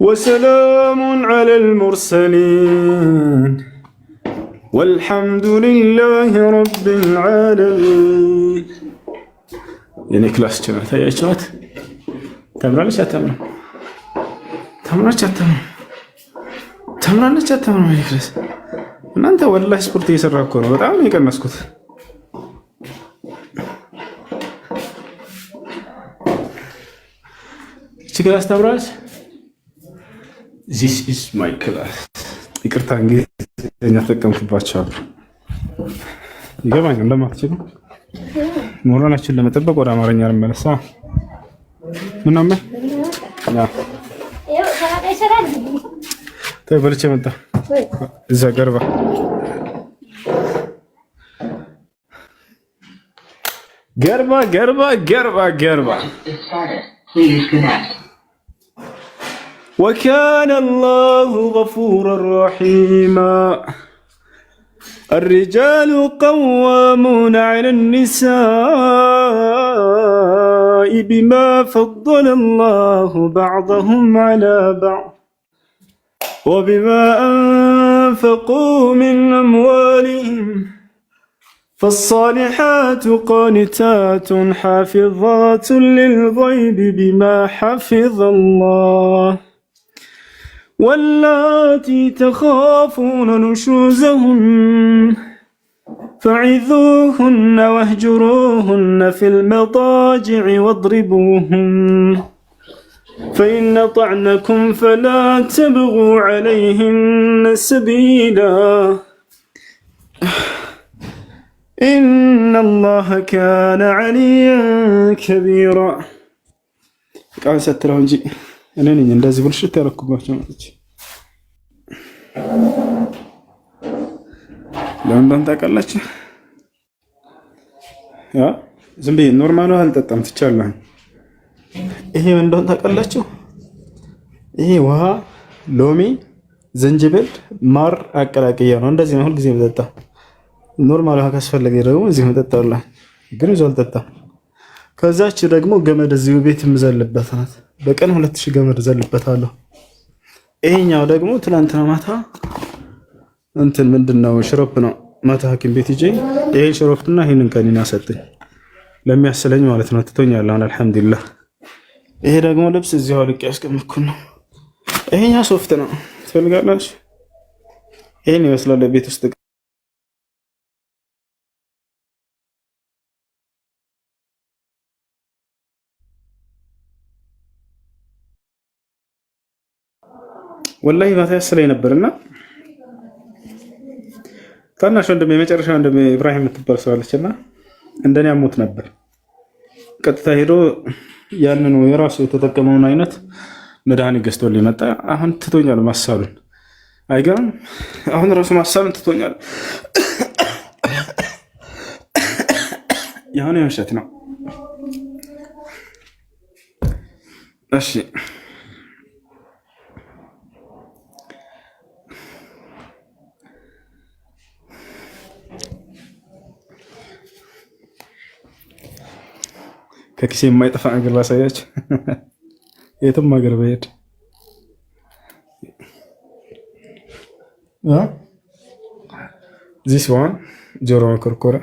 وسلام على المرسلين والحمد لله رب العالمين. يعني كلاس كنا تاي شات تمرن شات تمرن شات كلاس እናንተ ወላሂ ስፖርት እየሰራ እኮ ነው። በጣም የቀነስኩት እቺ ክላስ ተምራለች። This is my class። ይቅርታ እንግሊዝኛ ተጠቀምኩባቸው። ይገባኛል እንደማትችሉ ሞራላችሁን ለመጠበቅ ወደ አማርኛ ልመለሳ። ምናምን በልቼ መጣ እዛ ገርባ ገርባ وكان الله غفورا رحيما. الرجال قوامون على النساء بما فضل الله بعضهم على بعض وبما أنفقوا من أموالهم فالصالحات قانتات حافظات للغيب بما حفظ الله واللاتي تخافون نشوزهن فعظوهن واهجروهن في المضاجع واضربوهن فإن أطعنكم فلا تبغوا عليهن سبيلا إن الله كان عليا كبيرا. قال سترون جي أنا نين لازم برشة تركوا باشماتش لندن تاكلش يا زنبي نورمالو هل تتم تشالله ይሄ ምን እንደሆነ ታውቃላችሁ? ይሄ ውሃ፣ ሎሚ፣ ዝንጅብል፣ ማር አቀላቅያ ነው። እንደዚህ ነው ሁልጊዜ መጠጣ። ኖርማል ውሃ ካስፈለገ ደግሞ እዚህ መጠጣውላ፣ ግን እዛው አልጠጣም። ከዛች ደግሞ ገመድ እዚሁ ቤት የምዘልበት ናት። በቀን 2000 ገመድ ዘልበታለሁ። ይሄኛው ደግሞ ትናንትና ማታ እንትን ምንድነው ሽሮፕ ነው። ማታ ሐኪም ቤት ሂጄ ይሄን ሽሮፕና ይሄንን ከኒና ሰጠኝ ለሚያስለኝ ማለት ነው። ትቶኛል አሁን አልሐምዱሊላህ። ይሄ ደግሞ ልብስ እዚሁ አልቄ ያስቀምጥኩ ነው። ይሄኛው ሶፍት ነው። ትፈልጋላችሁ? ይሄን ይመስላል ቤት ውስጥ ወላሂ ማታ ያስለኝ ነበርና ታናሽ ወንድሜ የመጨረሻ ወንድሜ ኢብራሂም የምትባል ሰው አለችና እንደኔ አሞት ነበር። ቀጥታ ሄዶ ያንን የራሱ የተጠቀመውን አይነት መድኃኒት ገዝቶልኝ መጣ። አሁን ትቶኛል ማሳሉን። አይገርም? አሁን ራሱ ማሳሉን ትቶኛል። የሆነ የውሸት ነው። እሺ ከኪሴ የማይጠፋ ነገር ላሳያችሁ። የትም ሀገር በሄድ ዚስ ዋን ጆሮ መኮርኮሪያ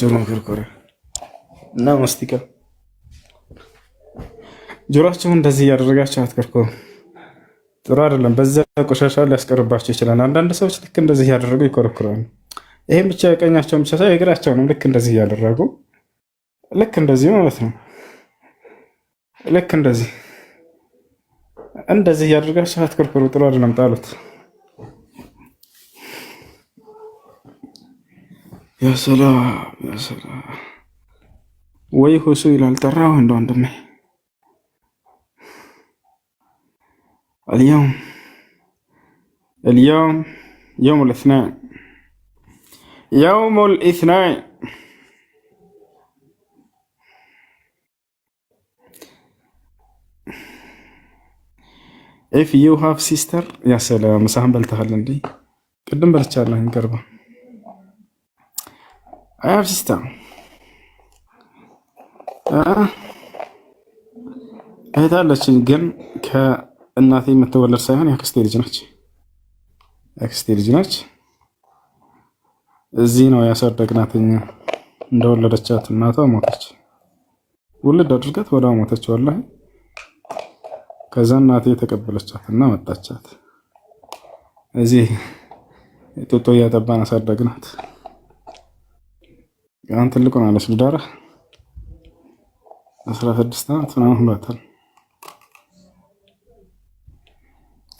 ጆሮ መኮርኮሪያ እና ማስቲካ። ጆሮአችሁን እንደዚህ እያደረጋችሁ አትከርኮሩ። ጥሩ አይደለም። በዛ ቆሻሻ ሊያስቀርባቸው ይችላል። አንዳንድ ሰዎች ልክ እንደዚህ ያደረጉ ይኮረኩራሉ። ይሄን ብቻ የቀኛቸውን ብቻ ሳይሆን የግራቸውንም ልክ እንደዚህ ያደረጉ ልክ እንደዚህ ማለት ነው። ልክ እንደዚህ ያደርጋችሁ አትከርኩሩ። ጥሩ አይደለም። ጣሉት። ያ ሰላም ወይ ሁሱ ይላል ጠራው እንደ ወንድሜ اليوم يوم الاثنين if you have sister يا سلام مساهم بلتهل عندي قدم بلتشالله نقربه አያብሲስታ እህት አለችኝ፣ ግን ከእናቴ የምትወለድ ሳይሆን የአክስቴ ልጅ ነች። የአክስቴ ልጅ ነች። እዚህ ነው ያሳደግናት። እንደወለደቻት እናቷ ሞተች። ውልድ አድርጋት ወደ ሞተች። ወላሂ ከዛ እናቴ የተቀበለቻት እና መጣቻት። እዚህ ጡጦ እያጠባን አሳደግናት። አሁን ትልቁን አለች ልዳራ 16 ዓመት ምናምን ሆኗታል።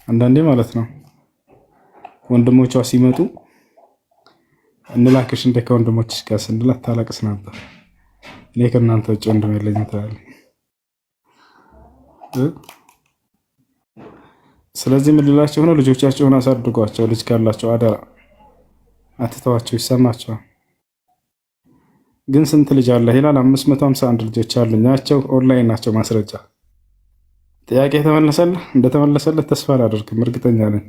አንዳንዴ ማለት ነው ወንድሞቿ ሲመጡ እንላክሽ እንደ ከወንድሞችሽ ጋር ስንላት ታለቅስ ነበር። እኔ ከእናንተ ውጭ ወንድም የለኝም ትላለች። ስለዚህ ምን ልላቸው ነው? ልጆቻቸውን አሳድጓቸው። ልጅ ካላቸው አደራ አትተዋቸው፣ ይሰማቸዋል። ግን ስንት ልጅ አለ ይላል? 551 ልጆች አሉኝ። ናቸው ኦንላይን ናቸው ማስረጃ። ጥያቄ ተመለሰልህ? እንደተመለሰልህ ተስፋ አላደርግም፣ እርግጠኛ ነኝ።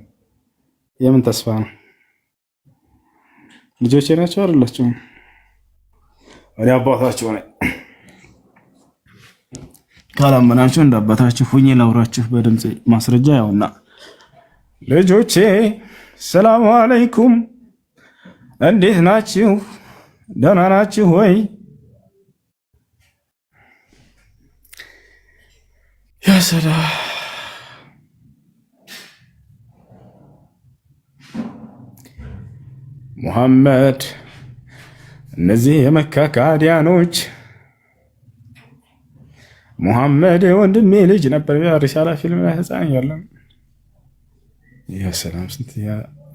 የምን ተስፋ ነው? ልጆቼ ናቸው አይደላችሁም? እኔ አባታችሁ ነኝ። ካላመናችሁ እንደ አባታችሁ ሁኜ ላውራችሁ በድምፅ ማስረጃ ያውና። ልጆቼ ሰላም አለይኩም፣ እንዴት ናችሁ? ደህና ናችሁ ወይ? ያ ሰላም ሙሐመድ፣ እነዚህ የመካ ካዲያኖች ሙሐመድ ወንድሜ ልጅ ነበር። ሪሳላ ፊልም ላይ ህፃን እያለን ያ ሰላም ስንት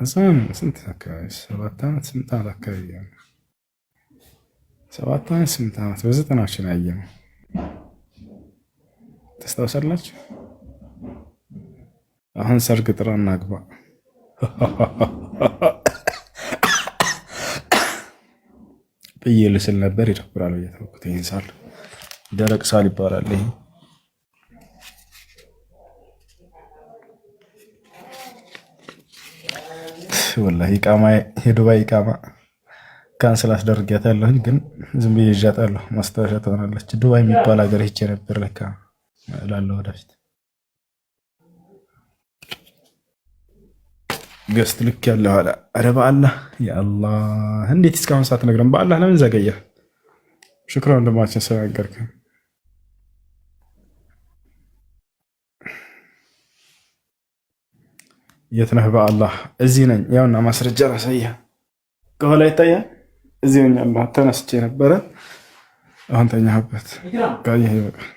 ህፃን ስንት አካባቢ 7 ዓመት 8 ዓመት አካባቢ 7 ዓመት 8 ዓመት በዘጠናችን ያየነው ታስታውሳላችሁ? አሁን ሰርግ ጥራ እናግባ ብዬ ልስል ነበር። ይደብራል ብዬ ተውኩት። ይሄን ሳል ደረቅ ሳል ይባላል። ይሄ ወላሂ ኢቃማ የዱባይ ኢቃማ ካንስል አስደርጊያታለሁኝ፣ ግን ዝም ብዬ ይዣታለሁ። ማስታወሻ ትሆናለች። ዱባይ የሚባል ሀገር ሄጄ ነበር ለካ እላለሁ ወደፊት። ገስት ልክ ያለው አለ። ኧረ በአላህ ያአላህ፣ እንዴት እስካሁን ሳትነግረን? በአላህ ለምን ዘገየ? ሽክራ ወንድማችን ስለነገርከን። የት ነህ? በአላህ እዚህ ነኝ። ያውና ማስረጃ ላሳየህ። ከኋላ ይታያል። እዚህ ሆኛለሁ። ተነስቼ ነበረ፣ አሁን ተኛህበት። ካየህ ይበቃል።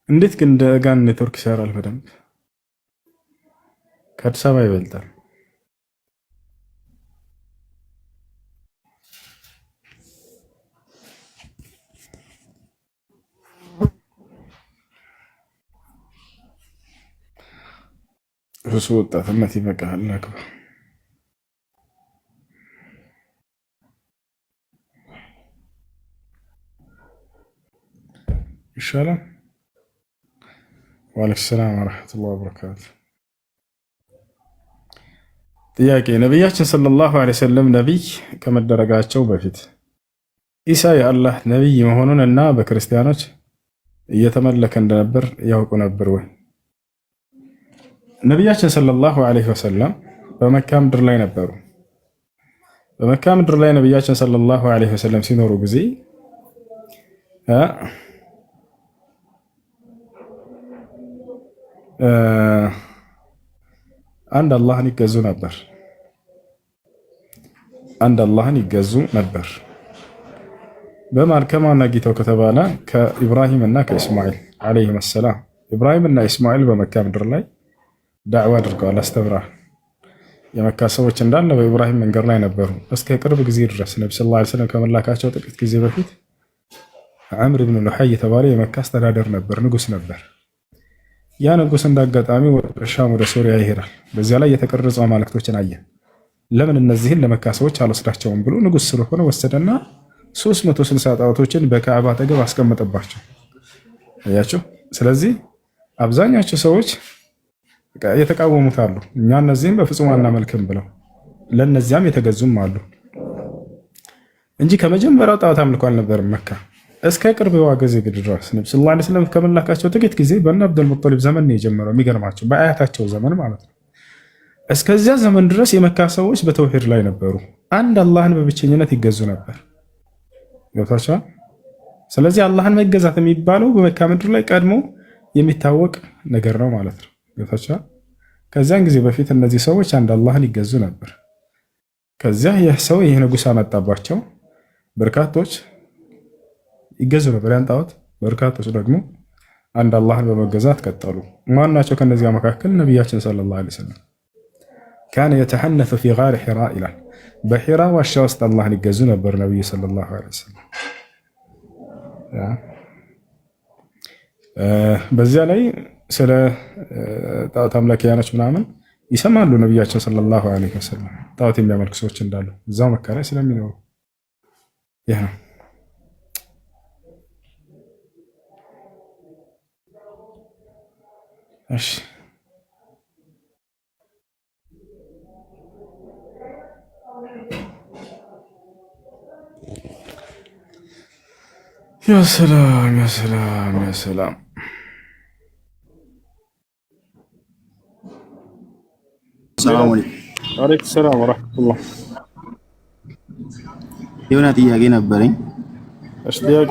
እንዴት ግን እንደ ጋን ኔትወርክ ይሰራል በደንብ? ከአዲስ አበባ ይበልጣል። እሱ ወጣትነት ይበቃል። አግባ ይሻላል። ወአለይኩም ሰላም ወረሕመቱላሂ ወበረካቱ። ጥያቄ፣ ነቢያችን ሰለላሁ ዐለይሂ ወሰለም ነቢይ ከመደረጋቸው በፊት ኢሳ የአላህ ነቢይ መሆኑን እና በክርስቲያኖች እየተመለከ እንደነበር ያውቁ ነበር ወይ? ነቢያችን ሰለላሁ ዐለይሂ ወሰለም በመካ ምድር ላይ ነበሩ። በመካ ምድር ላይ ነቢያችን ሰለላሁ ዐለይሂ ወሰለም ሲኖሩ ጊዜ አንድ አላህን ይገዙ ነበር። አንድ አላህን ይገዙ ነበር። በማን ከማን አግኝተው ከተባለ ከኢብራሂም እና ከኢስማኤል አለይሂም ሰላም። ኢብራሂም እና ኢስማኤል በመካ ምድር ላይ ዳዕዋ አድርገዋል፣ አስተምረዋል። የመካ ሰዎች እንዳለ በኢብራሂም መንገድ ላይ ነበሩ እስከ ቅርብ ጊዜ ድረስ። ነብዩ ሰለላሁ ዐለይሂ ወሰለም ከመላካቸው ጥቂት ጊዜ በፊት ዐምር ብን ሉሐይ የተባለ የመካ አስተዳደር ነበር፣ ንጉስ ነበር። ያ ንጉስ እንዳጋጣሚ ወደ ሻም ወደ ሶሪያ ይሄዳል። በዚያ ላይ የተቀረጹ አማልክቶችን አየ። ለምን እነዚህን ለመካ ሰዎች አልወስዳቸውም ብሎ ንጉስ ስለሆነ ወሰደና 360 ጣዖቶችን በካዕባ አጠገብ አስቀመጠባቸው። አያችሁ። ስለዚህ አብዛኛቸው ሰዎች የተቃወሙት አሉ። እኛ እነዚህም በፍጹም አናመልክም ብለው ለነዚያም የተገዙም አሉ እንጂ ከመጀመሪያው ጣዖት አምልኮ አልነበረም መካ እስከ ቅርብ ጊዜ ድረስ ነብዩ ሰለላሁ ዐለይሂ ወሰለም ከመላካቸው ጥቂት ጊዜ በእነ አብዱል ሙጠሊብ ዘመን ነው የጀመረው። የሚገርማቸው በአያታቸው ዘመን ማለት ነው። እስከዚያ ዘመን ድረስ የመካ ሰዎች በተውሂድ ላይ ነበሩ። አንድ አላህን በብቸኝነት ይገዙ ነበር። ገብታችኋል? ስለዚህ አላህን መገዛት የሚባለው በመካ ምድር ላይ ቀድሞ የሚታወቅ ነገር ነው ማለት ነው። ገብታችኋል? ከዚያን ጊዜ በፊት እነዚህ ሰዎች አንድ አላህን ይገዙ ነበር። ከዚያ ይህ ንጉስ አመጣባቸው። በርካቶች ይገዙ ነበር ያን ጣዖት፣ በርካቶች ደግሞ አንድ አላህን በመገዛት ቀጠሉ። ማናቸው? ከነዚያ መካከል ነቢያችን ሰለላሁ ዐለይሂ ወሰለም ካነ የተሐነፈ ፊ ጋር ሒራ ይላል። በሒራ ዋሻ ውስጥ አላህን ይገዙ ነበር ነቢዩ ሰለላሁ ዐለይሂ ወሰለም። በዚያ ላይ ስለ ጣዖት አምላኪያኖች ምናምን ይሰማሉ ነቢያችን ሰለላሁ ዐለይሂ ወሰለም ጣዖት የሚያመልኩ ሰዎች እንዳሉ እዛው መካ ላይ ስለሚኖሩ ይህ ነው። እሺ ያ ሰላም ያ ሰላም ያ ሰላም። ሰላም አለይኩም ሰላም ወራህመቱላህ። የሆነ ጥያቄ ነበረኝ። እሺ ጥያቄ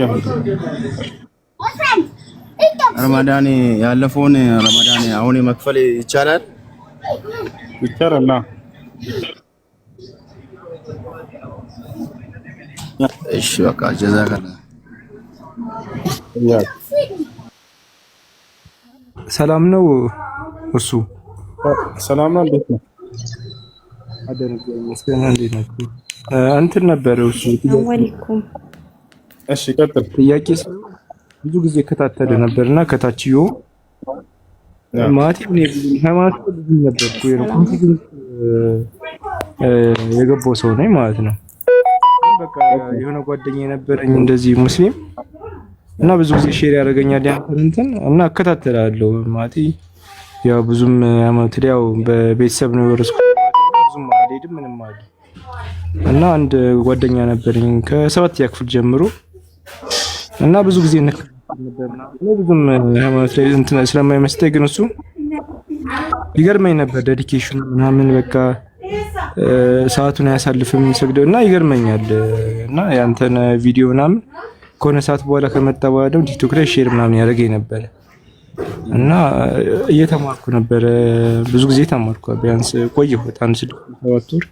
ረመዳን ያለፈውን ረመዳን አሁን መክፈል ይቻላል? ይቻላል። እሺ በቃ ጀዛከላ። ሰላም ነው እሱ ሰላም ነው። እንዴት ነው? አደረገ መስከረም እንዴት ነው? እንትን ነበር እሱ ወአለይኩም። እሺ ቀጥል። ጥያቄ ብዙ ጊዜ ከታተለ ነበርና ከታችዮ ማቲ ነው ሃይማኖት ብዙ ነበርኩ የገባው ሰው ነኝ ማለት ነው። በቃ የሆነ ጓደኛ የነበረኝ እንደዚህ ሙስሊም እና ብዙ ጊዜ ሼር ያደርገኛል እንትን እና እከታተላለሁ። ማቲ ያው ብዙም ሃይማኖት ያው በቤተሰብ ነው የወረስኩት። ብዙም አልሄድም ምንም አለ እና አንድ ጓደኛ ነበረኝ ከ7ኛ ክፍል ጀምሮ እና ብዙ ጊዜ ነበርና ብዙም ሃይማኖት ላይ እንትን ስለማይመስለኝ ግን እሱ ይገርመኝ ነበር። ዴዲኬሽን ምናምን በቃ ሰዓቱን አያሳልፍም ሰግደው እና ይገርመኛል። እና ያንተን ቪዲዮ ምናምን ከሆነ ሰዓት በኋላ ከመጣ በኋላ ደግሞ ቲክቶክ ላይ ሼር ምናምን ያደርገኝ ነበር እና እየተማርኩ ነበር። ብዙ ጊዜ ተማርኩ። ቢያንስ ቆየሁ በጣም 6-7 ወር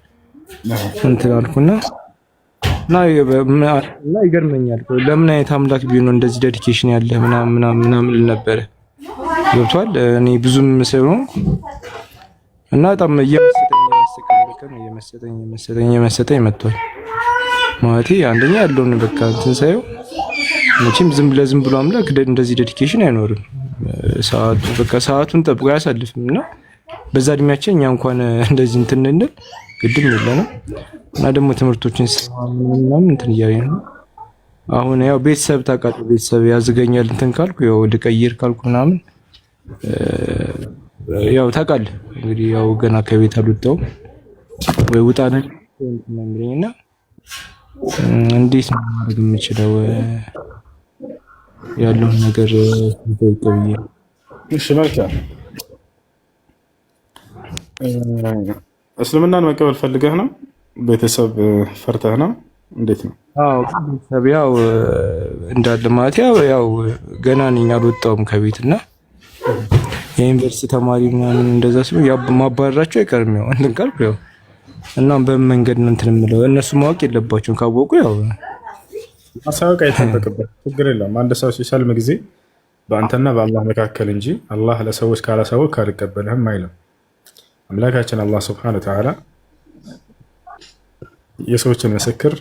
እንትን አልኩና እና ይገርመኛል። ለምን አይነት አምላክ ቢሆን እንደዚህ ዴዲኬሽን ያለ ምናምን ነበር። ገብቷል። እኔ ብዙም ሰው እና በጣም እየመሰጠኝ መጥቷል ማለት አንደኛ ያለውን በቃ እንትን ሳይው መቼም ዝም ብሎ አምላክ እንደዚህ ዴዲኬሽን አይኖርም። ሰዓቱ በቃ ሰዓቱን ጠብቆ አያሳልፍም እና በዛ እድሜያችን እኛ እንኳን እንደዚህ እንትን እንል ግድም የለንም እና ደግሞ ትምህርቶችን ምናምን እንትን እያለኝ ነው። አሁን ያው ቤተሰብ ታውቃለህ፣ ቤተሰብ ያዝገኛል እንትን ካልኩ ያው ልቀይር ካልኩ ምናምን ያው ታውቃለህ እንግዲህ ያው ገና ከቤት አልወጣሁም ወይ ውጣ ነው የሚለኝና እንዴት ነው ማድረግ የምችለው ያለውን ነገር ይጠይቀኝ። እሺ መልካም። እስልምናን መቀበል ፈልገህ ነው? ቤተሰብ ፈርተህ ነው? እንዴት ነው? አዎ ቤተሰብ ያው እንዳለ ማለት ያው ገና ነኝ አልወጣሁም ከቤትና የዩኒቨርሲቲ ተማሪ ምናምን እንደዛ ሲሆን ያው ማባረራቸው አይቀርም ያው እንትን ካልኩ ያው እና በመንገድ ነው እንትን የምለው እነሱ ማወቅ የለባቸውም። ካወቁ ያው ማሳወቅ አይጠበቅበት ችግር የለም። አንድ ሰው ሲሰልም ጊዜ በአንተና በአላህ መካከል እንጂ አላህ ለሰዎች ካላሳወቅ ካልቀበልህም አይልም። አምላካችን አላህ ሱብሓነሁ ወተዓላ የሰዎችን ምስክር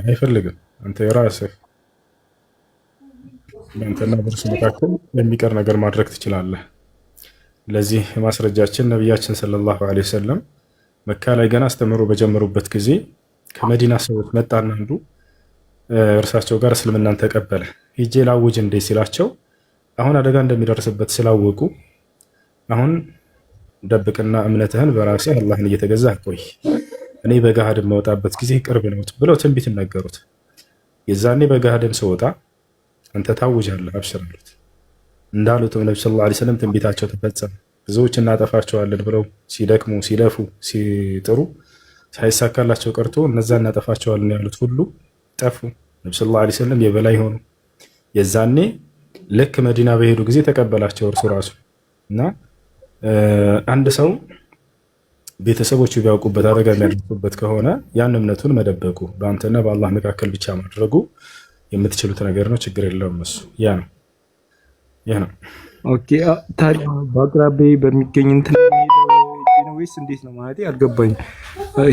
አይፈልግም። አንተ የራስህ በአንተና በእርሱ መካከል የሚቀር ነገር ማድረግ ትችላለህ። ለዚህ ማስረጃችን ነቢያችን ሰለላሁ ዐለይሂ ወሰለም መካ ላይ ገና አስተምሮ በጀመሩበት ጊዜ ከመዲና ሰዎች መጣና አንዱ እርሳቸው ጋር እስልምናን ተቀበለ። ሂጄ ላውጅ እንዴ ሲላቸው አሁን አደጋ እንደሚደርስበት ስላወቁ አሁን ደብቅና እምነትህን በራስህ አላህን እየተገዛህ ቆይ፣ እኔ በገሃድ የማወጣበት ጊዜ ቅርብ ነው ብለው ትንቢት ነገሩት። የዛኔ በገሃድን ስወጣ አንተ ታውጃለህ አብሽር አሉት። እንዳሉትም ነብዩ ሰለላሁ ዐለይሂ ወሰለም ትንቢታቸው ተፈጸመ። ብዙዎች እናጠፋቸዋለን ብለው ሲደክሙ ሲለፉ ሲጥሩ ሳይሳካላቸው ቀርቶ እነዛ እናጠፋቸዋለን ያሉት ሁሉ ጠፉ። ነብዩ ሰለላሁ ዐለይሂ ወሰለም የበላይ ሆኑ። የዛኔ ልክ መዲና በሄዱ ጊዜ ተቀበላቸው እርሱ ራሱ እና አንድ ሰው ቤተሰቦቹ ቢያውቁበት አደጋ የሚያደርሱበት ከሆነ ያን እምነቱን መደበቁ በአንተና በአላህ መካከል ብቻ ማድረጉ የምትችሉት ነገር ነው። ችግር የለውም። እሱ ያ ነው። ኦኬ። ታዲያ በአቅራቢያ በሚገኝ እንትን ነው ወይስ እንዴት ነው ማለት አልገባኝ።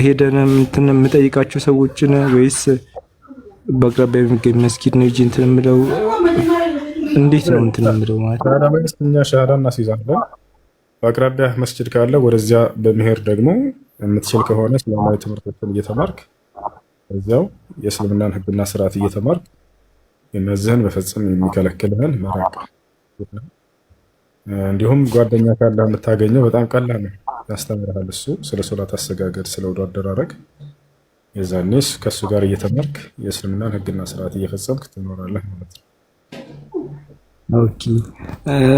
ሄደን እንትን የምጠይቃቸው ሰዎችን ወይስ በአቅራቢያ በሚገኝ መስጊድ ነው እንትን የምለው እንዴት ነው እንትን የምለው ማለት ነው? እኛ ሻሃዳ እናስይዛለን። በአቅራቢያ መስጂድ ካለ ወደዚያ በመሄድ ደግሞ የምትችል ከሆነ እስላማዊ ትምህርቶችን እየተማርክ እዚያው የእስልምናን ሕግና ስርዓት እየተማርክ የሚያዝህን መፈጸም የሚከለክልህን መራቅ። እንዲሁም ጓደኛ ካለ የምታገኘው በጣም ቀላል ነው፣ ያስተምርሃል። እሱ ስለ ሶላት አሰጋገድ፣ ስለ ውዱእ አደራረግ የዛኔስ ከእሱ ጋር እየተማርክ የእስልምናን ሕግና ስርዓት እየፈጸምክ ትኖራለህ ማለት ነው። ኦኬ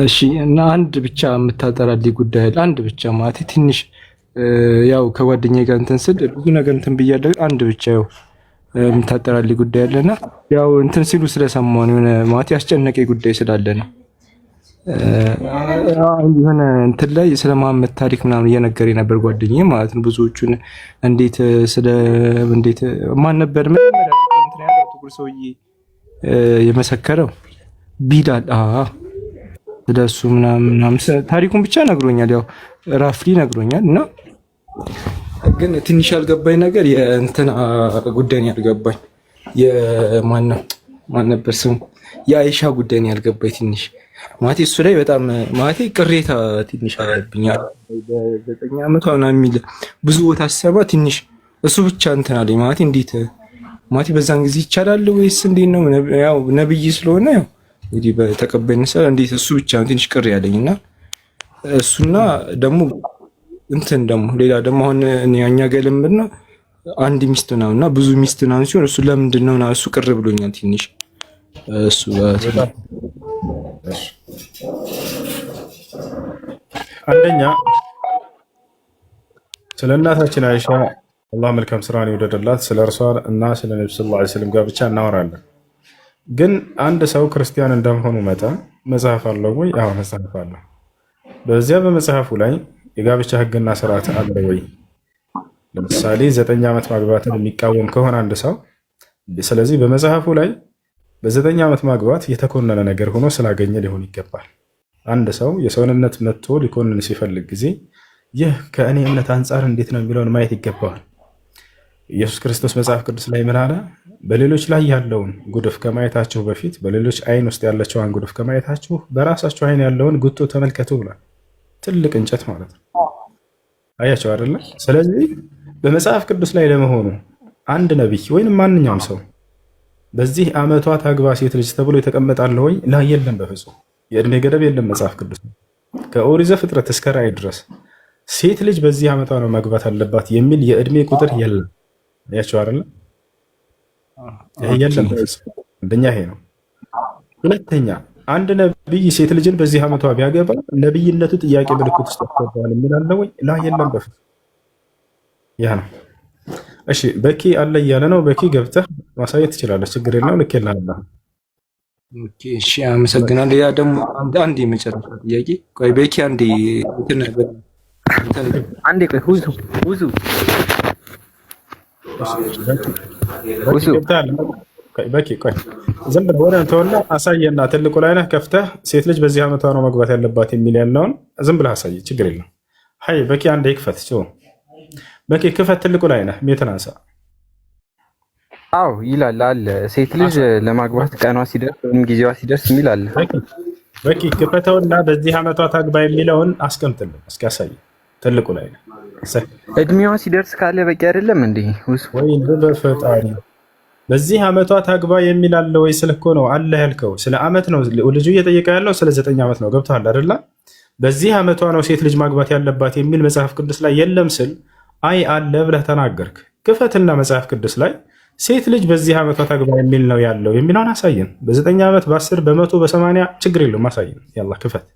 እሺ። እና አንድ ብቻ የምታጠራልኝ ጉዳይ አለ። አንድ ብቻ ማለት ትንሽ ያው ከጓደኛዬ ጋር እንትን ስል ብዙ ነገር እንትን ብያለሁ። አንድ ብቻ ያው የምታጠራልኝ ጉዳይ አለና ያው እንትን ሲሉ ስለሰማሁ የሆነ ማለት ያስጨነቀኝ ጉዳይ ስላለ ነው። የሆነ እንትን ላይ ስለ መሐመድ ታሪክ ምናምን እየነገረኝ ነበር ጓደኛዬ ማለት ነው። ብዙዎቹን እንዴት ማን ነበር መጀመሪያ እንትን ያለው ጥቁር ሰውዬ የመሰከረው ቢላል ስለሱ ምናምን ታሪኩን ብቻ ነግሮኛል። ያው ራፍሊ ነግሮኛል። እና ግን ትንሽ ያልገባኝ ነገር የእንትን ጉዳይ ነው ያልገባኝ። ማን ነበር ስሙ? የአይሻ ጉዳይ ነው ያልገባኝ ትንሽ ማለት እሱ ላይ በጣም ማለት ቅሬታ ትንሽ አለብኛል። በ9 ዓመቷ ምናምን የሚል ብዙ ቦታ ሲሰማ ትንሽ እሱ ብቻ እንትን አለኝ ማለት እንዴት ማለት በዛን ጊዜ ይቻላል ወይስ እንዴት ነው? ያው ነብይ ስለሆነ ያው እንግዲህ በተቀበልን ሰው እንዴት እሱ ብቻ ትንሽ ቅር ያለኝና እሱና ደግሞ እንትን ደግሞ ሌላ ደግሞ አሁን እኛ ጋር ለምንድን ነው አንድ ሚስት ነውና ብዙ ሚስት ነው ሲሆን እሱ ለምንድን ነው እሱ ቅር ብሎኛል ትንሽ እሱ አንደኛ ስለ እናታችን አይሻ አላህ መልካም ስራን ይወደደላት ስለ እርሷ እና ስለ ነብዩ ሰለላሁ ዐለይሂ ወሰለም ጋር ብቻ እናወራለን። ግን አንድ ሰው ክርስቲያን እንደመሆኑ መጠን መጽሐፍ አለው ወይ? አዎ መጽሐፍ አለው። በዚያ በመጽሐፉ ላይ የጋብቻ ህግና ስርዓት አለ ወይ? ለምሳሌ 9 ዓመት ማግባትን የሚቃወም ከሆነ አንድ ሰው ስለዚህ በመጽሐፉ ላይ በ9 ዓመት ማግባት የተኮነነ ነገር ሆኖ ስላገኘ ሊሆን ይገባል። አንድ ሰው የሰውንነት መጥቶ ሊኮንን ሲፈልግ ጊዜ ይህ ከእኔ እምነት አንጻር እንዴት ነው የሚለውን ማየት ይገባዋል። ኢየሱስ ክርስቶስ መጽሐፍ ቅዱስ ላይ ምን አለ? በሌሎች ላይ ያለውን ጉድፍ ከማየታችሁ በፊት በሌሎች አይን ውስጥ ያለችውን ጉድፍ ከማየታችሁ በራሳችሁ አይን ያለውን ጉቶ ተመልከቱ ብሏል። ትልቅ እንጨት ማለት ነው። አያቸው አይደለ? ስለዚህ በመጽሐፍ ቅዱስ ላይ ለመሆኑ አንድ ነቢይ ወይንም ማንኛውም ሰው በዚህ ዓመቷ ታግባ ሴት ልጅ ተብሎ የተቀመጣለ ወይ? ላ የለም፣ በፍጹም የእድሜ ገደብ የለም። መጽሐፍ ቅዱስ ከኦሪት ዘፍጥረት እስከ ራዕይ ድረስ ሴት ልጅ በዚህ ዓመቷ ነው ማግባት አለባት የሚል የእድሜ ቁጥር የለም። አያቸው አይደለ? ይሄ የለም። አንደኛ ይሄ ነው። ሁለተኛ አንድ ነብይ ሴት ልጅን በዚህ ዓመቷ ቢያገባ ነብይነቱ ጥያቄ ምልክት ውስጥ ያስገባል የሚል አለ ወይ? ላ የለም፣ በፍጹም ያ ነው። እሺ በኪ አለ እያለ ነው። በኪ ገብተህ ማሳየት ትችላለህ። ችግር የለውም። ልክ የለህም። ኦኬ እሺ፣ አመሰግናለሁ። ያ ደግሞ አንድ የመጨረሻ ጥያቄ። ቆይ በኪ አንዴ ቆይ በኪ ቆይ ዝም ብለህ ወደ አንተውና አሳየና ትልቁ ላይ ነህ ከፍተህ ሴት ልጅ በዚህ ዓመቷ ነው መግባት ያለባት የሚል ያለውን ዝም ብለህ አሳየ። ችግር የለም። ሀይ በኪ አንዴ ይክፈት። በኪ ክፈት። ትልቁ ላይ ነህ ሜትን አንሳ። አዎ ይላል አለ ሴት ልጅ ለማግባት ቀኗ ሲደርስ ወይም ጊዜዋ ሲደርስ የሚል አለ። በቂ ክፈተውና በዚህ ዓመቷ ታግባ የሚለውን አስቀምጥልን እስኪ ያሳይ። ትልቁ ላይ ነው እድሜዋ ሲደርስ ካለ በቂ አይደለም እንዴ? ወይ በፈጣሪ በዚህ ዓመቷ ታግባ የሚል አለ ወይ? ስለኮ ነው አለ ያልከው። ስለ ዓመት ነው ልጁ እየጠየቀ ያለው፣ ስለ 9 ዓመት ነው። ገብቶሃል አይደለ? በዚህ ዓመቷ ነው ሴት ልጅ ማግባት ያለባት የሚል መጽሐፍ ቅዱስ ላይ የለም ስል አይ አለ ብለህ ተናገርክ። ክፈትና መጽሐፍ ቅዱስ ላይ ሴት ልጅ በዚህ ዓመቷ ታግባ የሚል ነው ያለው የሚለውን አሳየን። በ9 ዓመት በ10 በ100 በ80 ችግር የለውም አሳየን። ያላ ክፈት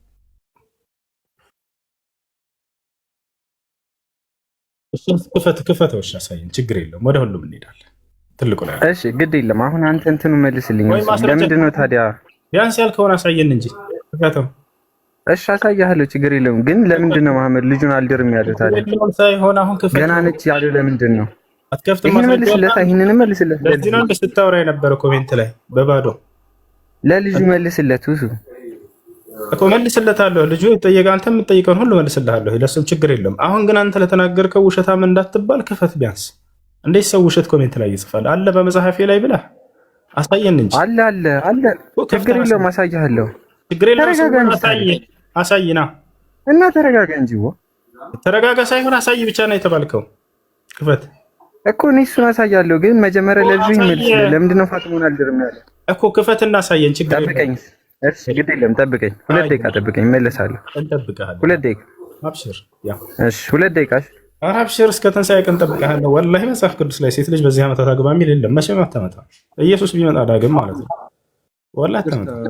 ክፈተው። እሺ አሳየን፣ ችግር የለውም። ወደ ሁሉም እንሄዳለን። ትልቁ ላይ እሺ፣ ግድ የለም። አሁን አንተ እንትኑ መልስልኝ። ለምንድን ነው ታዲያ? ቢያንስ ያልከውን አሳየን እንጂ ክፈተው። እሺ አሳያለሁ፣ ችግር የለውም። ግን ለምንድን ነው መሐመድ ልጁን አልድርም ያለው ታዲያ? ሳይሆን አሁን ክፈተው። ገና ነች ያለው ለምንድን ነው? አትከፍትም? ይሄንን መልስለት። ለዚህ ነው ስታወራ የነበረው ኮሜንት ላይ በባዶ ለልጁ መልስለት። ውሱ እኮ መልስለታለሁ። ልጁ ይጠየቃል፣ አንተ የምትጠይቀውን ሁሉ መልስልሃለሁ። ለሱም ችግር የለም። አሁን ግን አንተ ለተናገርከው ውሸታም እንዳትባል ክፈት ቢያንስ። እንዴት ሰው ውሸት ኮሜንት ላይ ይጽፋል? አለ በመጽሐፌ ላይ ብለህ አሳየን እንጂ። አለ ችግር የለውም፣ አሳይሃለሁ። ችግር የለውም፣ አሳይና እና ተረጋጋ እንጂ። ተረጋጋ ሳይሆን አሳይ ብቻ ነው የተባልከው። ክፈት እኮ እኔ እሱን አሳያለሁ፣ ግን መጀመሪያ ለልጁ ይመልስ። ለምንድን ነው ፋጥሞን አልድርም ያለው እኮ? ክፈትና አሳየን። ችግር ጠብቀኝ። እሺ ግድ የለም ጠብቀኝ፣ 2 ደቂቃ ጠብቀኝ፣ እመለሳለሁ። እንጠብቅሃለን። 2 ደቂቃ አብሽር። እሺ 2 ደቂቃ። ኧረ አብሽር፣ እስከ ትንሣኤ ቀን እንጠብቅሃለን። ወላሂ መጽሐፍ ቅዱስ ላይ ሴት ልጅ በዚህ ዓመት ታግባ የሚል የለም። መቼም አታመጣም። ኢየሱስ ቢመጣ ዳግም ማለት ነው። ወላሂ አታመጣም።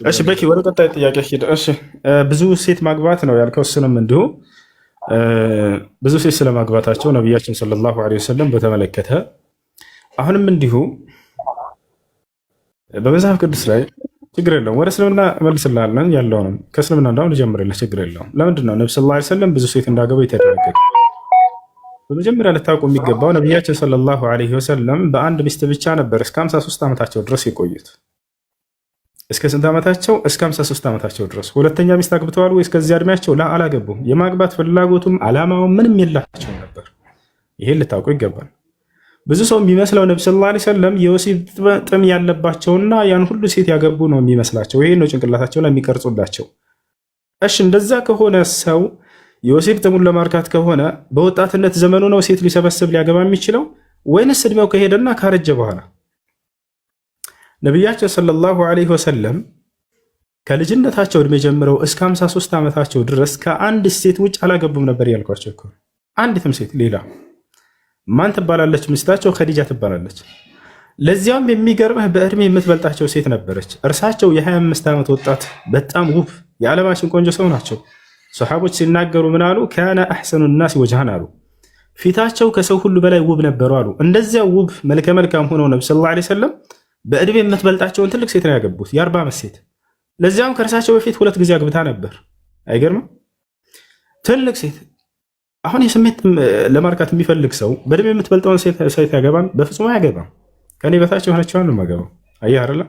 እሺ በኪ ወደ ቀጣይ ጥያቄ ሂድ። እሺ ብዙ ሴት ማግባት ነው ያልከው፣ እሱንም እንዲሁ ብዙ ሴት ስለማግባታቸው ነቢያችን ሰለላሁ ዐለይሂ ወሰለም በተመለከተ አሁንም እንዲሁ በመጽሐፍ ቅዱስ ላይ ችግር የለውም። ወደ እስልምና መልስልሃለን ያለውንም ከእስልምና እንዳሁን ልጀምርልህ፣ ችግር የለውም። ለምንድን ነው ነቢ ሰለላሁ ዐለይሂ ወሰለም ብዙ ሴት እንዳገቡ የተደነገገ? በመጀመሪያ ልታውቁ የሚገባው ነቢያችን ሰለላሁ ዐለይሂ ወሰለም በአንድ ሚስት ብቻ ነበር እስከ 53 ዓመታቸው ድረስ የቆዩት። እስከ ስንት ዓመታቸው? እስከ 53 ዓመታቸው ድረስ። ሁለተኛ ሚስት አግብተዋል ወይ? እስከዚያ እድሜያቸው አላገቡም። የማግባት ፍላጎቱም አላማውም ምንም የላቸው ነበር። ይሄን ልታውቁ ይገባል። ብዙ ሰው የሚመስለው ነቢ ሰለላሁ ዐለይሂ ወሰለም የወሲብ ጥም ያለባቸውና ያን ሁሉ ሴት ያገቡ ነው የሚመስላቸው። ይሄን ነው ጭንቅላታቸው ላይ የሚቀርጹላቸው። እሺ እንደዛ ከሆነ ሰው የወሲብ ጥሙን ለማርካት ከሆነ በወጣትነት ዘመኑ ነው ሴት ሊሰበስብ ሊያገባ የሚችለው ወይንስ እድሜው ከሄደና ካረጀ በኋላ? ነቢያችን ሰለላሁ ዐለይሂ ወሰለም ከልጅነታቸው እድሜ ጀምረው እስከ 53 ዓመታቸው ድረስ ከአንድ ሴት ውጭ አላገቡም ነበር ያልኳቸው እኮ። አንዲትም ሴት ሌላ ማን ትባላለች? ሚስታቸው ኸዲጃ ትባላለች። ለዚያም የሚገርምህ በእድሜ የምትበልጣቸው ሴት ነበረች። እርሳቸው የ25 ዓመት ወጣት በጣም ውብ የዓለማችን ቆንጆ ሰው ናቸው። ሰሓቦች ሲናገሩ ምን አሉ? ካነ አሕሰኑ ናስ ወጅሃን አሉ። ፊታቸው ከሰው ሁሉ በላይ ውብ ነበሩ አሉ። እንደዚያ ውብ መልከ መልካም ሆነው ነቢ ሰለላሁ ዐለይሂ ወሰለም በእድሜ የምትበልጣቸውን ትልቅ ሴት ነው ያገቡት፣ የ40 ዓመት ሴት። ለዚያም ከእርሳቸው በፊት 2 ጊዜ አግብታ ነበር። አይገርምም? ትልቅ ሴት። አሁን የስሜት ለማርካት የሚፈልግ ሰው በእድሜ የምትበልጠውን ሴት ያገባል? በፍጹም አያገባም። ከኔ በታች የሆነችዋን ነው የማገባው። አየህ አይደለ?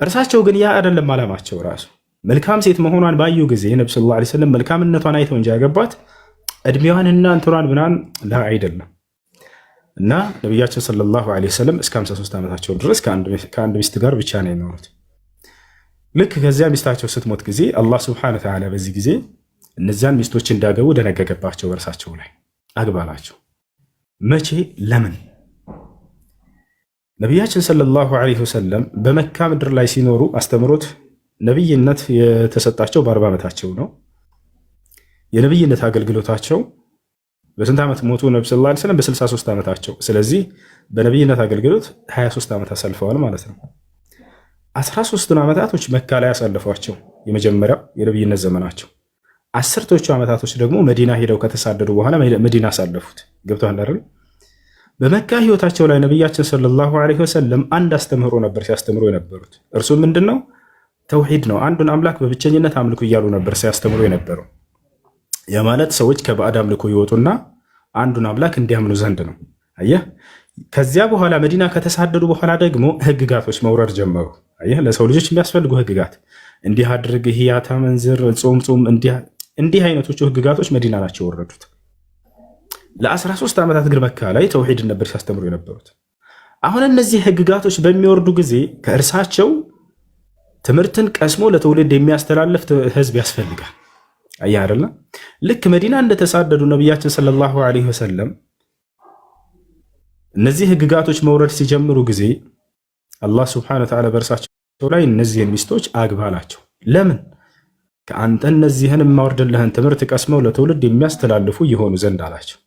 እርሳቸው ግን ያ አይደለም አላማቸው። ራሱ መልካም ሴት መሆኗን ባዩ ጊዜ ነቢ ሰለላሁ ዐለይሂ ወሰለም መልካምነቷን አይተው እንጂ ያገቧት እድሜዋንና እንትኗን ምናምን አይደለም። እና ነቢያችን ሰለላሁ ዐለይሂ ወሰለም እስከ 53 ዓመታቸው ድረስ ከአንድ ሚስት ጋር ብቻ ነው የኖሩት። ልክ ከዚያ ሚስታቸው ስትሞት ጊዜ አላህ ሱብሓነሁ ወተዓላ በዚህ ጊዜ እነዚያን ሚስቶች እንዳገቡ ደነገገባቸው። በእርሳቸው ላይ አግባላቸው። መቼ? ለምን? ነቢያችን ሰለላሁ ዐለይሂ ወሰለም በመካ ምድር ላይ ሲኖሩ አስተምሮት ነቢይነት የተሰጣቸው በ40 ዓመታቸው ነው። የነቢይነት አገልግሎታቸው በስንት ዓመት ሞቱ? ነቢ ሰለላሁ ዐለይሂ ወሰለም በ63 ዓመታቸው። ስለዚህ በነቢይነት አገልግሎት 23 ዓመት አሳልፈዋል ማለት ነው። 13ቱን ዓመታቶች መካ ላይ ያሳልፏቸው የመጀመሪያው የነቢይነት ዘመናቸው። 10ቶቹ ዓመታቶች ደግሞ መዲና ሄደው ከተሳደዱ በኋላ መዲና አሳለፉት። ገብቶሃል አይደል? በመካ ህይወታቸው ላይ ነቢያችን ሰለላሁ ዐለይሂ ወሰለም አንድ አስተምህሮ ነበር ሲያስተምሩ የነበሩት። እርሱ ምንድን ነው? ተውሂድ ነው። አንዱን አምላክ በብቸኝነት አምልኩ እያሉ ነበር ሲያስተምሩ የነበረው። ያ ማለት ሰዎች ከባዕድ አምልኮ ይወጡና አንዱን አምላክ እንዲያምኑ ዘንድ ነው። አየህ፣ ከዚያ በኋላ መዲና ከተሳደዱ በኋላ ደግሞ ህግጋቶች መውረድ ጀመሩ። አየህ፣ ለሰው ልጆች የሚያስፈልጉ ህግጋት፣ እንዲህ አድርግ፣ ይህ ያታመንዝር፣ ጾም፣ እንዲህ አይነቶቹ ህግጋቶች መዲና ናቸው የወረዱት። ለ13 ዓመታት ግን መካ ላይ ተውሂድን ነበር ሲያስተምሩ የነበሩት። አሁን እነዚህ ህግጋቶች በሚወርዱ ጊዜ ከእርሳቸው ትምህርትን ቀስሞ ለትውልድ የሚያስተላልፍ ህዝብ ያስፈልጋል። አየህ አይደለ? ልክ መዲና እንደተሳደዱ ነቢያችን ሰለላሁ ዐለይሂ ወሰለም እነዚህ ህግጋቶች መውረድ ሲጀምሩ ጊዜ አላህ ሱብሓነሁ ወተዓላ በእርሳቸው ላይ እነዚህን ሚስቶች አግባ አላቸው። ለምን? ከአንተ እነዚህን የማወርድልህን ትምህርት ቀስመው ለትውልድ የሚያስተላልፉ ይሆኑ ዘንድ አላቸው።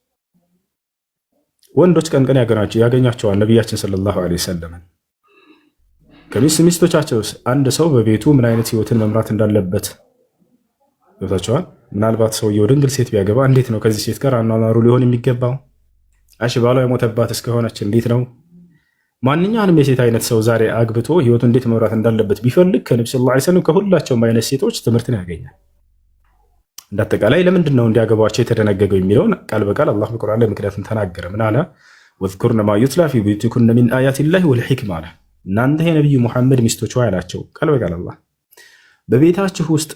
ወንዶች ቀን ቀን ያገኛቸዋል ነቢያችን ሰለላሁ ዐለይሂ ወሰለም ከሚስቶቻቸው አንድ ሰው በቤቱ ምን አይነት ህይወትን መምራት እንዳለበት ገብታቸዋል። ምናልባት ሰውየው ድንግል ሴት ቢያገባ እንዴት ነው ከዚህ ሴት ጋር አኗኗሩ ሊሆን የሚገባው? እሺ ባሏ የሞተባት እስከሆነች እንዴት ነው? ማንኛውንም የሴት አይነት ሰው ዛሬ አግብቶ ህይወቱ እንዴት መምራት እንዳለበት ቢፈልግ ከነብዩ ሰለላሁ ዐለይሂ ወሰለም ከሁላቸውም አይነት ሴቶች ትምህርትን ያገኛል። እንዳጠቃላይ ለምንድን ነው እንዲያገባቸው የተደነገገው የሚለውን ቃል በቃል አላህ በቁርአን ላይ ምክንያቱም ተናገረ። ምን አለ? ወዝኩርነ ማ ዩትላ ፊ ቡዩቲኩነ ሚን አያቲላሂ ወልሂክማ አለ። እናንተ የነቢዩ ሙሐመድ ሚስቶች ሆይ አላቸው ቃል በቃል አላህ በቤታችሁ ውስጥ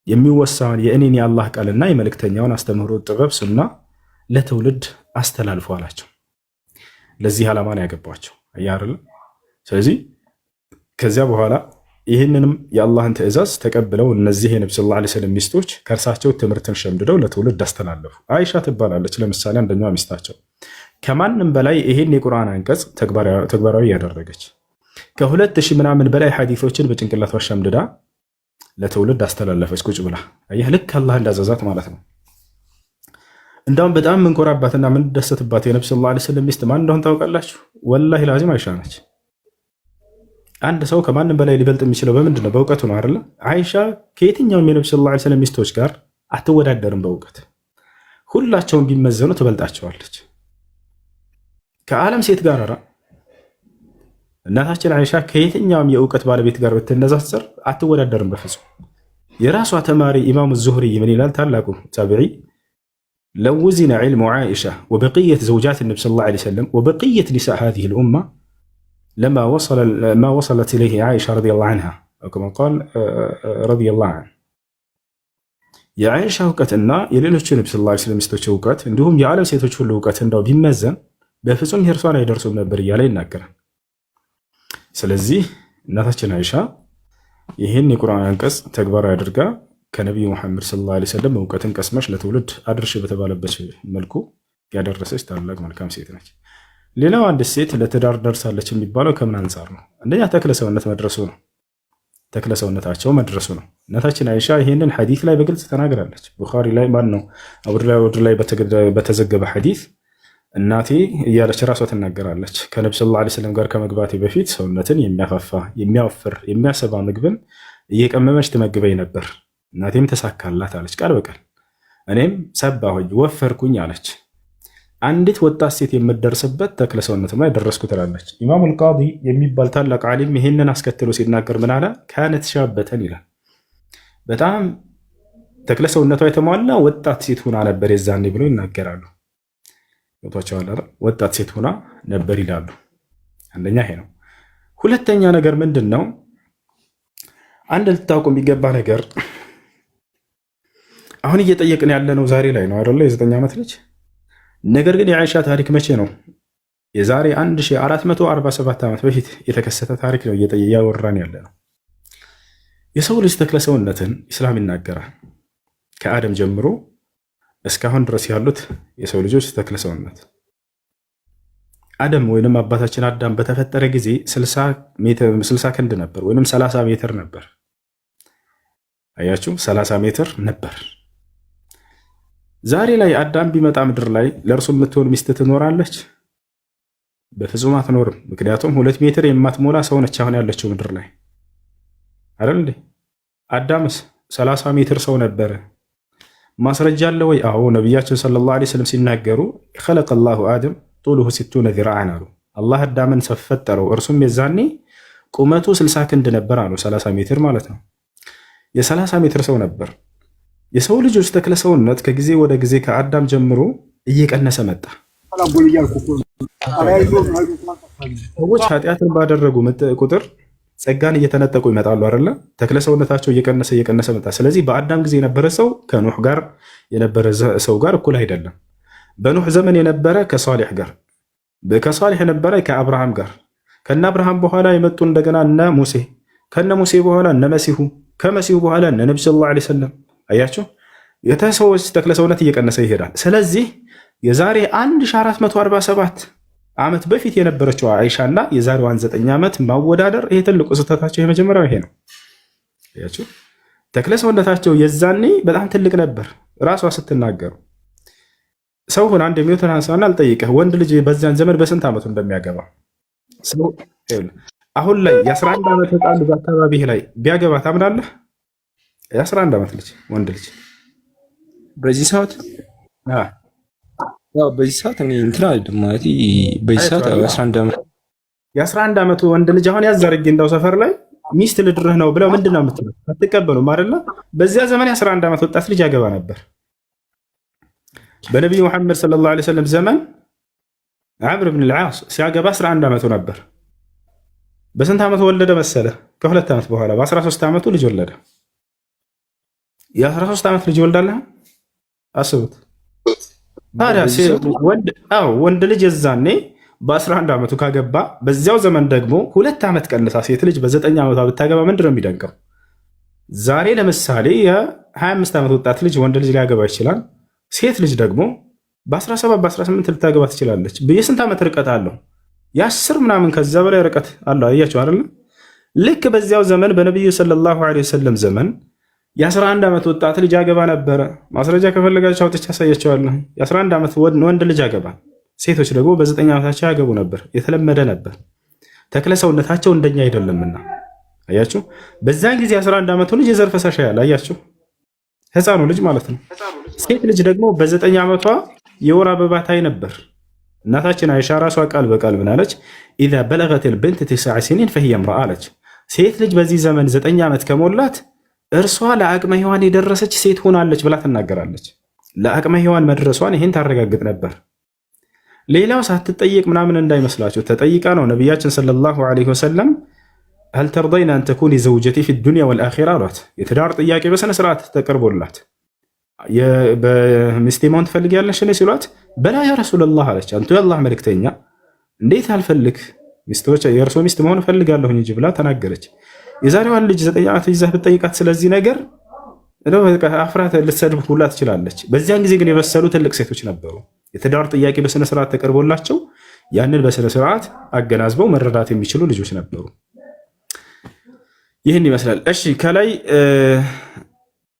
የሚወሳውን የእኔን የአላህ ቃልና የመልእክተኛውን አስተምህሮት ጥበብ ሱና ለትውልድ አስተላልፉ አላቸው። ለዚህ ዓላማ ነው ያገባቸው አያርል። ስለዚህ ከዚያ በኋላ ይህንንም የአላህን ትእዛዝ ተቀብለው እነዚህ የነብዩ ሰለላሁ ዐለይሂ ወሰለም ሚስቶች ከእርሳቸው ትምህርትን ሸምድደው ለትውልድ አስተላለፉ። አይሻ ትባላለች ለምሳሌ አንደኛዋ ሚስታቸው ከማንም በላይ ይህን የቁርአን አንቀጽ ተግባራዊ ያደረገች ከ2000 ምናምን በላይ ሐዲሶችን በጭንቅላቷ ሸምድዳ ለትውልድ አስተላለፈች ቁጭ ብላ። አየህ ልክ አላህ እንዳዘዛት ማለት ነው። እንዳውም በጣም ምንኮራባትና ምንደሰትባት የነብዩ ሰለላሁ ዐለይሂ ወሰለም ሚስት ማን እንደሆነ ታውቃላችሁ? ወላሂ ላዚም አይሻ ነች። አንድ ሰው ከማንም በላይ ሊበልጥ የሚችለው በምንድን ነው? በእውቀቱ ነው አይደለ? አይሻ ከየትኛውም የነብዩ ሰለላሁ ዐለይሂ ወሰለም ሚስቶች ጋር አትወዳደርም በእውቀት። ሁላቸውም ቢመዘኑ ትበልጣቸዋለች። ከዓለም ሴት ጋር እናታችን አይሻ ከየትኛውም የእውቀት ባለቤት ጋር ብትነጻጸር አትወዳደርም በፍጹም። የራሷ ተማሪ ኢማሙ ዙህሪ ምን ይላል? ታላቁ ታቢዒ ለው ውዚነ ዒልሙ ዓኢሻ ወበቅየት ዘውጃት ነብዩ ሰለላሁ ዐለይሂ ወሰለም ወበቅየት ኒሳእ ሃዚሂል ኡማ ለማ ወሰለት ኢለይሂ ዓኢሻ ረዲየላሁ ዐንሃ ከማ ቃል ረዲየላሁ ዐንሃ። የዓኢሻ እውቀትና የሌሎች ነብዩ ሰለላሁ ዐለይሂ ወሰለም ሚስቶች እውቀት እንዲሁም የዓለም ሴቶች ሁሉ እውቀት እንዳው ቢመዘን በፍጹም የእርሷን አይደርሱም ነበር እያለ ይናገራል። ስለዚህ እናታችን አይሻ ይህን የቁርአን አንቀጽ ተግባራዊ አድርጋ ከነቢዩ ሙሐመድ ሰለላሁ ዐለይሂ ወሰለም እውቀትን ቀስመሽ ለትውልድ አድርሽ በተባለበት መልኩ ያደረሰች ታላቅ መልካም ሴት ነች። ሌላው አንድ ሴት ለትዳር ደርሳለች የሚባለው ከምን አንጻር ነው? አንደኛ ተክለ ሰውነት መድረሱ ነው። ተክለ ሰውነታቸው መድረሱ ነው። እናታችን አይሻ ይህንን ሐዲስ ላይ በግልጽ ተናግራለች። ቡኻሪ ላይ ማን ነው አቡ ላይ በተዘገበ ሐዲስ እናቴ እያለች ራሷ ትናገራለች። ከነብዩ ሰለላሁ ዐለይሂ ወሰለም ጋር ከመግባቴ በፊት ሰውነትን የሚያፋፋ የሚያወፍር የሚያሰባ ምግብን እየቀመመች ትመግበኝ ነበር። እናቴም ተሳካላት አለች ቃል በቃል። እኔም ሰባሁኝ ወፈርኩኝ አለች። አንዲት ወጣት ሴት የምትደርስበት ተክለ ሰውነት ላይ ደረስኩ ትላለች። ኢማሙ አልቃዲ የሚባል ታላቅ ዓሊም ይህንን አስከትሎ ሲናገር ምን አለ? ካነት ሻበተን ይላል። በጣም ተክለ ሰውነቷ የተሟላ ወጣት ሴት ሆና ነበር የዛኔ ብሎ ይናገራሉ። ወጣቸዋል ወጣት ሴት ሆና ነበር ይላሉ። አንደኛ ይሄ ነው። ሁለተኛ ነገር ምንድን ነው? አንድ ልታውቁ የሚገባ ነገር አሁን እየጠየቅን ያለነው ዛሬ ላይ ነው አይደለ? የ9 ዓመት ልጅ። ነገር ግን የአይሻ ታሪክ መቼ ነው? የዛሬ 1447 ዓመት በፊት የተከሰተ ታሪክ ነው እያወራን ያለ ነው። የሰው ልጅ ተክለ ሰውነትን ኢስላም ይናገራል። ከአደም ጀምሮ እስካሁን ድረስ ያሉት የሰው ልጆች ተክለ ሰውነት አደም ወይንም አባታችን አዳም በተፈጠረ ጊዜ 60 ክንድ ነበር ወይንም 30 ሜትር ነበር። አያችሁ 30 ሜትር ነበር። ዛሬ ላይ አዳም ቢመጣ ምድር ላይ ለእርሱ የምትሆን ሚስት ትኖራለች? በፍጹም አትኖርም። ምክንያቱም 2 ሜትር የማትሞላ ሰው ነች አሁን ያለችው ምድር ላይ አይደል እንዴ? አዳምስ 30 ሜትር ሰው ነበረ። ማስረጃ አለ ወይ? አዎ ነቢያችን ሰለላሁ ዐለይሂ ወሰለም ሲናገሩ خلق الله آدم طوله 60 ذراعا አሉ። አላህ አዳምን ፈጠረው እርሱም የዛኔ ቁመቱ 60 ክንድ ነበር አሉ። 30 ሜትር ማለት ነው። የ30 ሜትር ሰው ነበር። የሰው ልጆች ተክለ ሰውነት ከጊዜ ወደ ጊዜ ከአዳም ጀምሮ እየቀነሰ መጣ። ሰዎች ኃጢአትን ባደረጉ ቁጥር ጸጋን እየተነጠቁ ይመጣሉ አይደለ? ተክለ ሰውነታቸው እየቀነሰ መጣ። ስለዚህ በአዳም ጊዜ የነበረ ሰው ከኑህ ጋር የነበረ ሰው ጋር እኩል አይደለም። በኑህ ዘመን የነበረ ከሷሊህ ጋር፣ ከሷሊህ ነበረ ከአብርሃም ጋር። ከነ አብርሃም በኋላ የመጡ እንደገና እነ ሙሴ፣ ከነ ሙሴ በኋላ እነ መሲሁ፣ ከመሲሁ በኋላ እነ ነብዩ ሰለላሁ ዐለይሂ ወሰለም። አያችሁ የተሰዎች ተክለ ሰውነት እየቀነሰ ይሄዳል። ስለዚህ የዛሬ 1447 ዓመት በፊት የነበረችው አይሻና የዛሬዋን 9 ዓመት ማወዳደር ይሄ ትልቁ ስህተታቸው የመጀመሪያው ይሄ ነው። አያችሁ ተክለ ሰውነታቸው የዛኔ በጣም ትልቅ ነበር። ራሷ ስትናገሩ ሰው ሆነ አንድ የሚወተን አንሳና አልጠይቀህ ወንድ ልጅ በዛን ዘመን በስንት ዓመቱ እንደሚያገባ ሰው አሁን ላይ የ11 ዓመት ህፃን ልጅ አካባቢ ላይ ቢያገባ ታምናለህ? የ11 ዓመት ልጅ ወንድ ልጅ በዚህ ሰዓት በዚህ ሰዓት እኔ እንትን አይደለም ማለት በዚህ ሰዓት የ11 ዓመቱ ወንድ ልጅ አሁን ያዛርግ እንዳው ሰፈር ላይ ሚስት ልድርህ ነው ብለው ምንድነው የምትለው? አትቀበሉም አይደለ? በዚያ ዘመን የ11 ዓመት ወጣት ልጅ ያገባ ነበር። በነቢዩ መሐመድ ሰለላሁ ዐለይሂ ወሰለም ዘመን አምር ብን አልዓስ ሲያገባ 11 ዓመቱ ነበር። በስንት ዓመቱ ወለደ መሰለ? ከ2 ዓመት በኋላ በ13 ዓመቱ ልጅ ወለደ። የ13 ዓመት ልጅ ይወልዳል። አስቡት ታዲያ ወንድ ልጅ የዛኔ በ11 ዓመቱ ካገባ በዚያው ዘመን ደግሞ 2 ዓመት ቀንሳ ሴት ልጅ በ9 ዓመቷ ብታገባ ምንድን ነው የሚደንቀው? ዛሬ ለምሳሌ የ25 ዓመት ወጣት ልጅ ወንድ ልጅ ሊያገባ ይችላል። ሴት ልጅ ደግሞ በ17 በ18 ልታገባ ትችላለች። የስንት ዓመት ርቀት አለው? የ10 ምናምን ከዛ በላይ ርቀት አለው። አያቸው አይደል? ልክ በዚያው ዘመን በነቢዩ ሰለላሁ ዐለይሂ ወሰለም ዘመን የ11 ዓመት ወጣት ልጅ አገባ ነበረ። ማስረጃ ከፈለጋቸው አውጥቼ ያሳያቸዋለሁ። የ11 ዓመት ወንድ ልጅ አገባ። ሴቶች ደግሞ በ9 ዓመታቸው ያገቡ ነበር። የተለመደ ነበር። ተክለ ሰውነታቸው እንደኛ አይደለምና አያችሁ። በዛን ጊዜ 11 ዓመቱ ልጅ የዘር ፈሳሽ ያለ አያችሁ፣ ህፃኑ ልጅ ማለት ነው። ሴት ልጅ ደግሞ በ9 ዓመቷ የወር አበባ ታይ ነበር። እናታችን አይሻ ራሷ ቃል በቃል ምን አለች? ኢዛ በለገት ልብንት 9 ሲኒን ፈሂየ እምረአ አለች። ሴት ልጅ በዚህ ዘመን 9 ዓመት ከሞላት እርሷ ለአቅመ ሔዋን የደረሰች ሴት ሆናለች ብላ ትናገራለች። ለአቅመ ሔዋን መድረሷን ይህን ታረጋግጥ ነበር። ሌላው ሳትጠይቅ ምናምን እንዳይመስላችሁ ተጠይቃ ነው። ነቢያችን ሰለላሁ ዐለይሂ ወሰለም هل ترضين أن تكوني زوجتي في الدنيا والآخرة አሏት። የትዳር ጥያቄ በስነ ስርዓት ተቀርቦላት በሚስቴ መሆን ትፈልጊያለሽ ሲሏት በላ ያ ረሱላህ አለች። አንቱ የአላህ መልእክተኛ እንዴት አልፈልግ ሚስቶች የእርሶ ሚስት መሆን እፈልጋለሁ እንጂ ብላ ተናገረች። የዛሬዋን ልጅ 9 ዓመት ይዛህ ብትጠይቃት ስለዚህ ነገር አፍራት ልትሰድብ ሁላ ትችላለች። በዚያን ጊዜ ግን የበሰሉ ትልቅ ሴቶች ነበሩ። የትዳር ጥያቄ በስነ ስርዓት ተቀርቦላቸው ያንን በስነ ስርዓት አገናዝበው መረዳት የሚችሉ ልጆች ነበሩ። ይህን ይመስላል። እሺ ከላይ